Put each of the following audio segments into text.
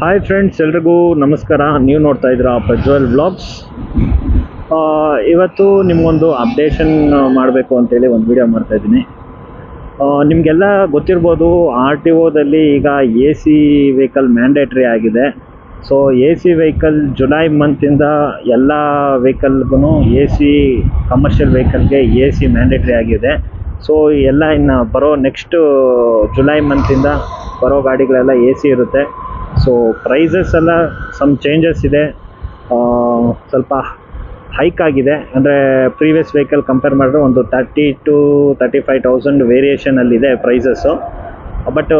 Hi friends, ಎಲ್ರಿಗೂ ನಮಸ್ಕಾರ. ನೀವು ನೋಡ್ತಾ ಇದ್ದೀರಾ ಪ್ರಜ್ವಲ್ ವ್ಲಾಗ್ಸ್. ಇವತ್ತು ನಿಮಗೊಂದು ಅಪ್ಡೇಷನ್ ಮಾಡಬೇಕು ಅಂತೇಳಿ ಒಂದು ವಿಡಿಯೋ ಮಾಡ್ತಾಯಿದ್ದೀನಿ. ನಿಮಗೆಲ್ಲ ಗೊತ್ತಿರ್ಬೋದು, ಆರ್ ಟಿ ಒದಲ್ಲಿ ಈಗ ಎ ಸಿ ವೆಹಿಕಲ್ ಮ್ಯಾಂಡೇಟ್ರಿ ಆಗಿದೆ. So A C vehicle July ಮಂತಿಂದ ಎಲ್ಲ ವೆಹಿಕಲ್ಗೂ ಎ ಸಿ ಕಮರ್ಷಿಯಲ್ ವೆಹಿಕಲ್ಗೆ ಎ ಸಿ ಮ್ಯಾಂಡೇಟ್ರಿ ಆಗಿದೆ. ಸೊ ಎಲ್ಲ ಇನ್ನು ಬರೋ ನೆಕ್ಸ್ಟು ಜುಲೈ ಮಂತಿಂದ ಬರೋ ಗಾಡಿಗಳೆಲ್ಲ ಎ ಸಿ ಇರುತ್ತೆ. ಸೊ ಪ್ರೈಸಸ್ ಎಲ್ಲ ಸಮ್ ಚೇಂಜಸ್ ಇದೆ, ಸ್ವಲ್ಪ ಹೈಕ್ ಆಗಿದೆ. ಅಂದರೆ ಪ್ರೀವಿಯಸ್ ವೆಹಿಕಲ್ ಕಂಪೇರ್ ಮಾಡಿದ್ರೆ ಒಂದು 30,000 to 35,000 ವೇರಿಯೇಷನಲ್ಲಿದೆ ಪ್ರೈಸಸ್ಸು. ಬಟ್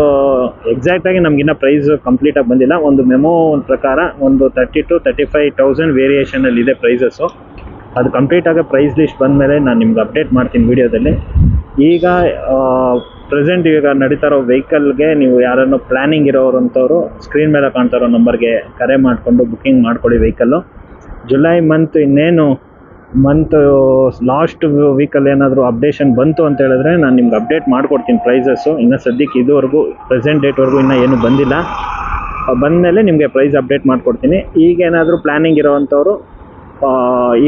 ಎಕ್ಸಾಕ್ಟಾಗಿ ನಮಗಿನ್ನ ಪ್ರೈಸ್ ಕಂಪ್ಲೀಟಾಗಿ ಬಂದಿಲ್ಲ. ಒಂದು ಮೆಮೋ ಪ್ರಕಾರ ಒಂದು 30,000 to 35,000 ವೇರಿಯೇಷನಲ್ಲಿದೆ ಪ್ರೈಸಸ್ಸು. ಅದು ಕಂಪ್ಲೀಟಾಗಿ ಪ್ರೈಸ್ ಲಿಸ್ಟ್ ಬಂದಮೇಲೆ ನಾನು ನಿಮ್ಗೆ ಅಪ್ಡೇಟ್ ಮಾಡ್ತೀನಿ ವಿಡಿಯೋದಲ್ಲಿ. ಈಗ ಪ್ರೆಸೆಂಟ್ ಈಗ ನಡೀತಾ ಇರೋ ವೆಹಿಕಲ್ಗೆ ನೀವು ಯಾರನ್ನು ಪ್ಲ್ಯಾನಿಂಗ್ ಇರೋರಂಥವ್ರು ಸ್ಕ್ರೀನ್ ಮೇಲೆ ಕಾಣ್ತಾ ಇರೋ ನಂಬರ್ಗೆ ಕರೆ ಮಾಡಿಕೊಂಡು ಬುಕ್ಕಿಂಗ್ ಮಾಡ್ಕೊಳ್ಳಿ ವೆಹಿಕಲ್ಲು. ಜುಲೈ ಮಂತ್ ಇನ್ನೇನು ಲಾಸ್ಟ್ ವೀಕಲ್ಲಿ ಏನಾದರೂ ಅಪ್ಡೇಷನ್ ಬಂತು ಅಂತ ಹೇಳಿದ್ರೆ ನಾನು ನಿಮ್ಗೆ ಅಪ್ಡೇಟ್ ಮಾಡಿಕೊಡ್ತೀನಿ ಪ್ರೈಸಸ್ಸು. ಇನ್ನು ಸದ್ಯಕ್ಕೆ ಇದುವರೆಗೂ ಪ್ರೆಸೆಂಟ್ ಡೇಟ್ವರೆಗೂ ಇನ್ನೂ ಏನೂ ಬಂದಿಲ್ಲ. ಬಂದಮೇಲೆ ನಿಮಗೆ ಪ್ರೈಸ್ ಅಪ್ಡೇಟ್ ಮಾಡಿಕೊಡ್ತೀನಿ. ಈಗೇನಾದರೂ ಪ್ಲ್ಯಾನಿಂಗ್ ಇರೋವಂಥವ್ರು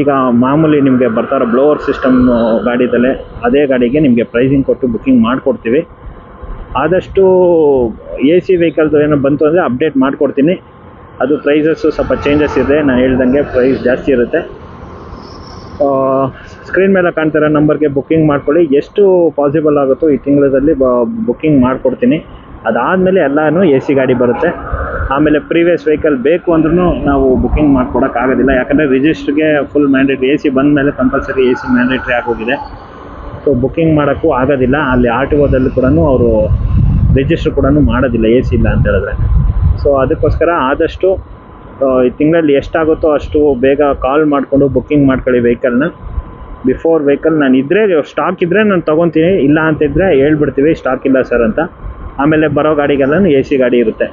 ಈಗ ಮಾಮೂಲಿ ನಿಮಗೆ ಬರ್ತಾರೋ ಬ್ಲೋವರ್ ಸಿಸ್ಟಮ್ ಗಾಡಿದಲ್ಲೇ ಅದೇ ಗಾಡಿಗೆ ನಿಮಗೆ ಪ್ರೈಸಿಂಗ್ ಕೊಟ್ಟು ಬುಕ್ಕಿಂಗ್ ಮಾಡಿಕೊಡ್ತೀವಿ. ಆದಷ್ಟು ಎ ಸಿ ವೆಹಿಕಲ್ದು ಏನೋ ಬಂತು ಅಂದರೆ ಅಪ್ಡೇಟ್ ಮಾಡಿಕೊಡ್ತೀನಿ. ಅದು ಪ್ರೈಸಸ್ಸು ಸ್ವಲ್ಪ ಚೇಂಜಸ್ ಇದೆ, ನಾನು ಹೇಳ್ದಂಗೆ ಪ್ರೈಸ್ ಜಾಸ್ತಿ ಇರುತ್ತೆ. ಸ್ಕ್ರೀನ್ ಮೇಲೆ ಕಾಣ್ತಿರೋ ನಂಬರ್ಗೆ ಬುಕ್ಕಿಂಗ್ ಮಾಡ್ಕೊಳ್ಳಿ. ಎಷ್ಟು ಪಾಸಿಬಲ್ ಆಗುತ್ತೋ ಈ ತಿಂಗಳಲ್ಲಿ ಬುಕ್ಕಿಂಗ್ ಮಾಡಿಕೊಡ್ತೀನಿ. ಅದಾದಮೇಲೆ ಎಲ್ಲನೂ ಎ ಸಿ ಗಾಡಿ ಬರುತ್ತೆ. ಆಮೇಲೆ ಪ್ರೀವಿಯಸ್ ವೆಹಿಕಲ್ ಬೇಕು ಅಂದ್ರೂ ನಾವು ಬುಕ್ಕಿಂಗ್ ಮಾಡ್ಕೊಡೋಕ್ಕಾಗೋದಿಲ್ಲ, ಯಾಕಂದರೆ ರಿಜಿಸ್ಟ್ರಿಗೆ ಫುಲ್ ಮ್ಯಾಂಡೇಟ್ರಿ. ಎ ಸಿ ಬಂದ ಮೇಲೆ ಕಂಪಲ್ಸರಿ ಎ ಸಿ ಮ್ಯಾಂಡೇಟ್ರಿ ಆಗೋಗಿದೆ. ಸೊ ಬುಕ್ಕಿಂಗ್ ಮಾಡೋಕ್ಕೂ ಆಗೋದಿಲ್ಲ. ಅಲ್ಲಿ ಆರ್ ಟಿ ಒದಲ್ಲಿ ಕೂಡ ಅವರು ರಿಜಿಸ್ಟ್ರ್ ಕೂಡ ಮಾಡೋದಿಲ್ಲ ಎ ಸಿ ಇಲ್ಲ ಅಂತ ಹೇಳಿದ್ರೆ. ಸೊ ಅದಕ್ಕೋಸ್ಕರ ಆದಷ್ಟು ಈ ತಿಂಗಳಲ್ಲಿ ಎಷ್ಟಾಗುತ್ತೋ ಅಷ್ಟು ಬೇಗ ಕಾಲ್ ಮಾಡಿಕೊಂಡು ಬುಕ್ಕಿಂಗ್ ಮಾಡ್ಕೊಳ್ಳಿ ವೆಹಿಕಲ್ನ. ಬಿಫೋರ್ ವೆಹಿಕಲ್ ನಾನು ಇದ್ದರೆ ಸ್ಟಾಕ್ ಇದ್ದರೆ ನಾನು ತೊಗೊತೀನಿ, ಇಲ್ಲ ಅಂತಿದ್ದರೆ ಹೇಳ್ಬಿಡ್ತೀವಿ ಸ್ಟಾಕ್ ಇಲ್ಲ ಸರ್ ಅಂತ. ಆಮೇಲೆ ಬರೋ ಗಾಡಿಗೆಲ್ಲ ಎ ಸಿ ಗಾಡಿ ಇರುತ್ತೆ.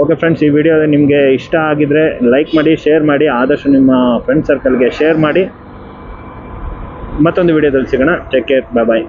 ಓಕೆ ಫ್ರೆಂಡ್ಸ್, ಈ ವಿಡಿಯೋ ನಿಮಗೆ ಇಷ್ಟ ಆಗಿದರೆ ಲೈಕ್ ಮಾಡಿ, ಶೇರ್ ಮಾಡಿ, ಆದಷ್ಟು ನಿಮ್ಮ ಫ್ರೆಂಡ್ ಸರ್ಕಲ್ಗೆ ಶೇರ್ ಮಾಡಿ. ಮತ್ತೊಂದು ವಿಡಿಯೋದಲ್ಲಿ ಸಿಗೋಣ. ಟೇಕ್ ಕೇರ್, ಬಾಯ್ ಬಾಯ್.